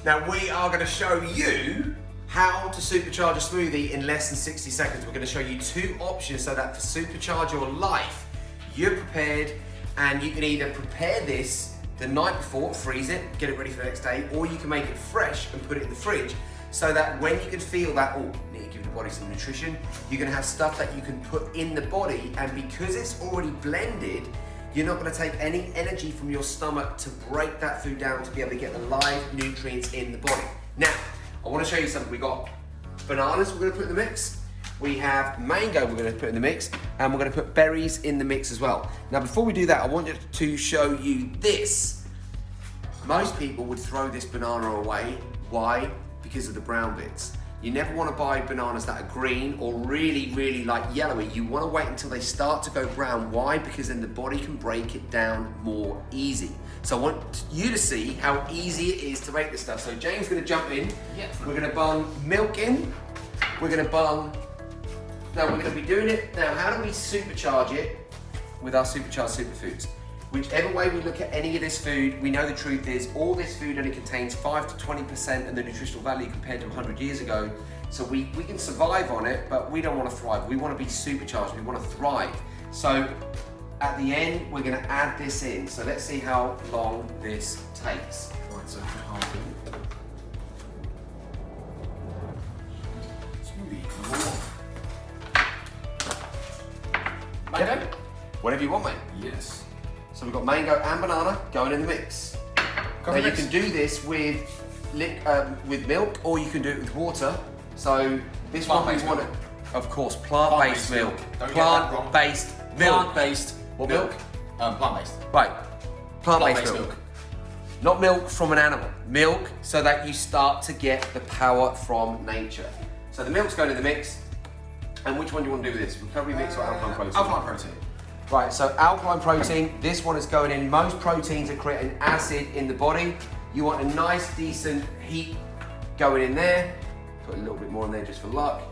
Now we are going to show you how to supercharge a smoothie in less than 60 seconds. We're going to show you 2 options so that for Supercharge Your Life, you're prepared and you can either prepare this the night before, freeze it, get it ready for the next day, or you can make it fresh and put it in the fridge so that when you can feel that, oh, need to give the body some nutrition, you're going to have stuff that you can put in the body, and because it's already blended, you're not going to take any energy from your stomach to break that food down to be able to get the live nutrients in the body. Now, I want to show you something. We got bananas we're going to put in the mix. We have mango we're going to put in the mix, and we're going to put berries in the mix as well. Now, before we do that, I wanted to show you this. Most people would throw this banana away. Why? Because of the brown bits. You never want to buy bananas that are green or really like yellowy. You want to wait until they start to go brown. Why? Because then the body can break it down more easy. So I want you to see how easy it is to make this stuff. So James is going to jump in. Yeah. We're going to bung milk in. We're going to bung. Now we're going to be doing it. Now, how do we supercharge it with our Supercharge Superfoods? Whichever way we look at any of this food, we know the truth is all this food only contains 5 to 20% of the nutritional value compared to 100 years ago. So we can survive on it, but we don't want to thrive. We want to be supercharged. We want to thrive. So at the end, we're going to add this in. So let's see how long this takes. Right, so half in. Smoothie. Mango? Yep. Whatever you want, mate. Yes. So we've got mango and banana going in the mix. Now you can do this with milk, or you can do it with water. So this one we want it, of course, plant-based milk. Plant-based milk. Plant-based. What milk? Plant-based. Right. Plant-based Plant-based milk. Not milk from an animal. Milk so that you start to get the power from nature. So the milk's going in the mix. And which one do you want to do with this? Recovery mix or alkaline protein? Alkaline protein. Right, so alkaline protein, this one is going in. Most proteins are creating acid in the body. You want a nice, decent heat going in there. Put a little bit more in there just for luck.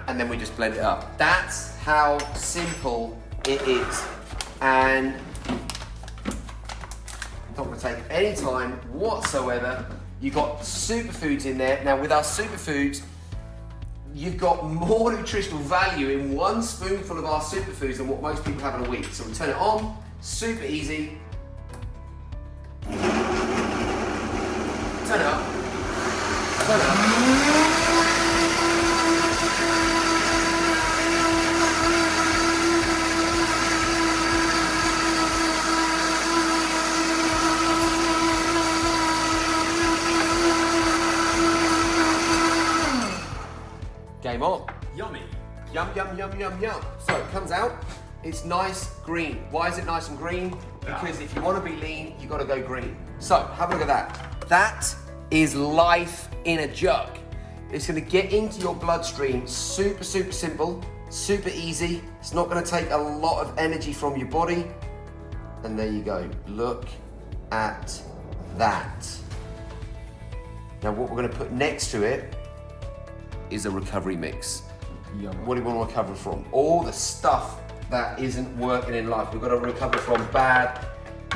And then we just blend it up. That's how simple it is. And it's not gonna take any time whatsoever. You've got superfoods in there. Now with our superfoods, you've got more nutritional value in 1 spoonful of our superfoods than what most people have in a week. So we turn it on, super easy. Turn it up. Turn it up. Game on. Yummy. Yum, yum, yum, yum, yum. So it comes out, it's nice green. Why is it nice and green? Because if you want to be lean, you got to go green. So have a look at that. That is life in a jug. It's going to get into your bloodstream super simple, super easy. It's not going to take a lot of energy from your body. And there you go. Look at that. Now what we're going to put next to it is a recovery mix. Yummy. What do you want to recover from? All the stuff that isn't working in life. We've got to recover from bad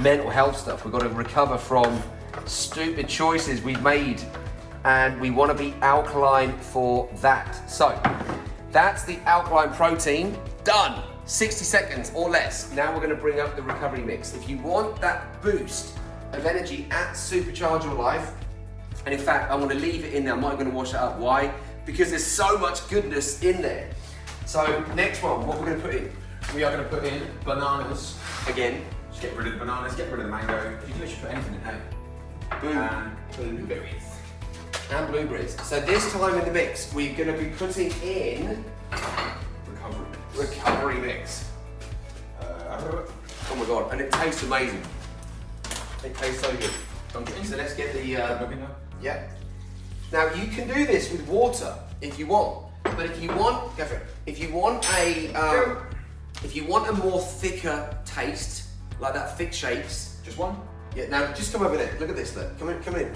mental health stuff. We've got to recover from stupid choices we've made, and we want to be alkaline for that. So that's the alkaline protein done. 60 seconds or less. Now we're going to bring up the recovery mix. If you want that boost of energy at Supercharge Your Life, and in fact, I want to leave it in there. I'm not going to wash it up. Why? Because there's so much goodness in there. So next one, what we're going to put in? We are going to put in bananas. Again. Just get rid of the bananas, get rid of the mango. You can literally put anything in there. Boom. And blueberries. And blueberries. So this time in the mix, we're going to be putting in recovery mix. Oh my God, and it tastes amazing. It tastes so good. So let's get the, yeah. Now you can do this with water if you want, but if you want, go for it. If you want a more thicker taste, like that thick shapes. Just one? Yeah, now just come over there. Look at this, look. Come in.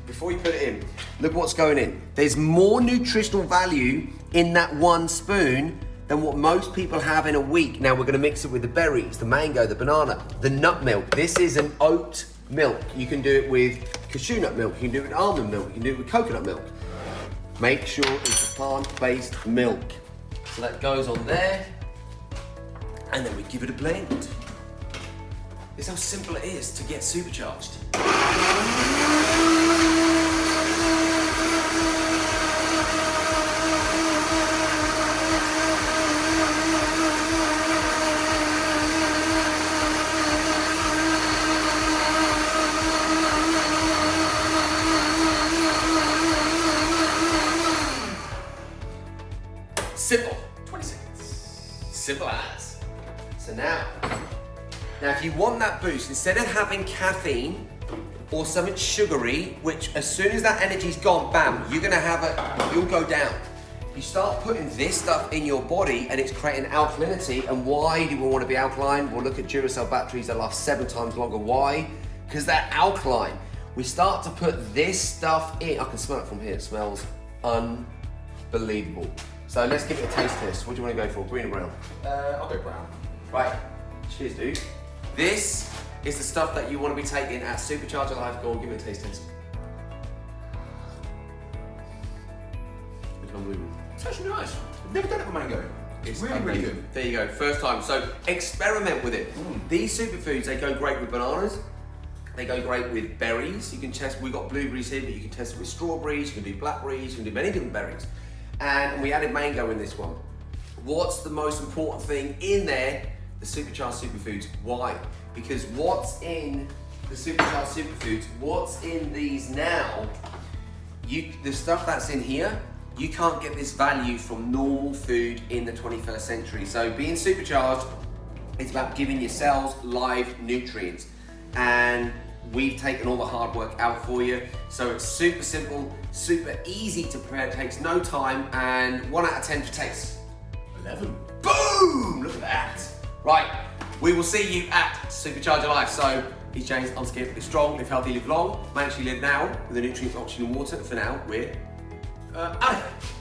Before you put it in, look what's going in. There's more nutritional value in that 1 spoon than what most people have in a week. Now we're gonna mix it with the berries, the mango, the banana, the nut milk. This is an oat milk. You can do it with cashew nut milk, you can do it with almond milk, you can do it with coconut milk. Make sure it's a plant-based milk. So that goes on there, and then we give it a blend. This is how simple it is to get supercharged. Simple. 20 seconds. Simple as. So now if you want that boost, instead of having caffeine or something sugary, which as soon as that energy's gone, bam, you're gonna have you'll go down. You start putting this stuff in your body and it's creating alkalinity. And why do we want to be alkaline? Well, look at Duracell batteries, they last 7 times longer. Why? Because they're alkaline. We start to put this stuff in. I can smell it from here, it smells unbelievable. So let's give it a taste test. What do you want to go for, green or brown? I'll go brown. Right, cheers dude. This is the stuff that you want to be taking at Supercharge Your Life. Go on, give it a taste test. It's unbelievable. It's actually nice. I've never done it with mango. It's really, really good. There you go, first time. So experiment with it. These superfoods, they go great with bananas. They go great with berries. You can test, we've got blueberries here, but you can test it with strawberries, you can do blackberries, you can do many different berries. And we added mango in this one. What's the most important thing in there? The Supercharged Superfoods. Why? Because what's in the Supercharged Superfoods, what's in these now, the stuff that's in here, you can't get this value from normal food in the 21st century. So being supercharged, it's about giving your cells live nutrients. And we've taken all the hard work out for you. So it's super simple, super easy to prepare, it takes no time, and 1 out of 10 for taste. 11. Boom! Look at that. Right, we will see you at Supercharge Your Life. So, he's James, I'm scared, live strong, live healthy, live long. Manage to live now with the nutrients, oxygen and water. For now, we're out of here.